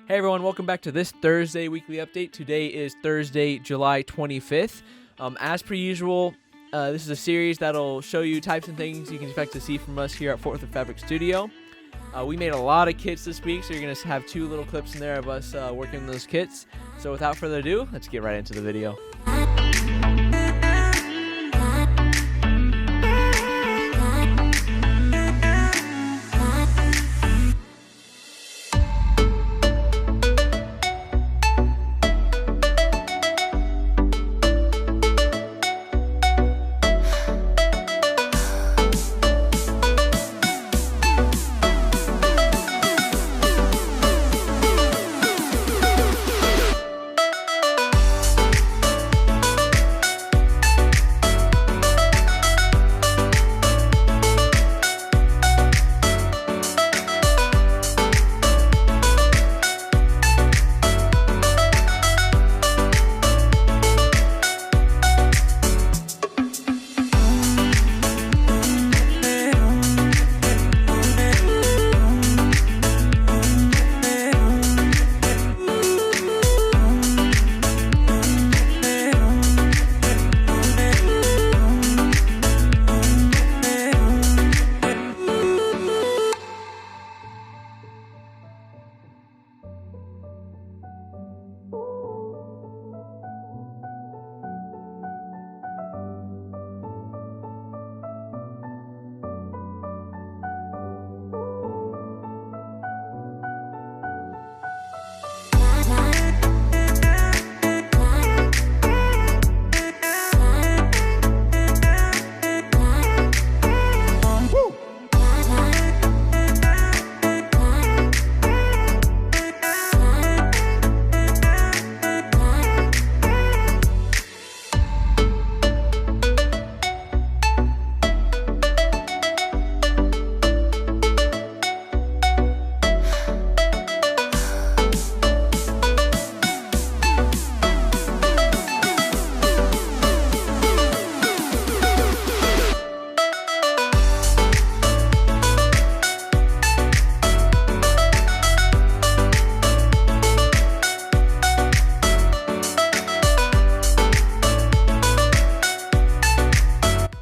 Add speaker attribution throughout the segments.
Speaker 1: Hey everyone, welcome back to this Thursday weekly update. Today is Thursday, July 25th. As per usual, this is a series that'll show you types and things you can expect to see from us here at Fort Worth Fabric Studio. We made a lot of kits this week, so you're going to have two little clips in there of us working on those kits. So without further ado, let's get right into the video.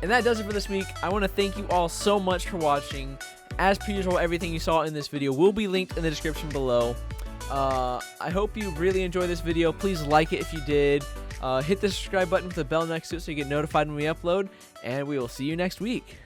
Speaker 1: And that does it for this week. I want to thank you all so much for watching. As per usual, everything you saw in this video will be linked in the description below. I hope you really enjoyed this video. Please like it if you did. Hit the subscribe button with the bell next to it so you get notified when we upload. And we will see you next week.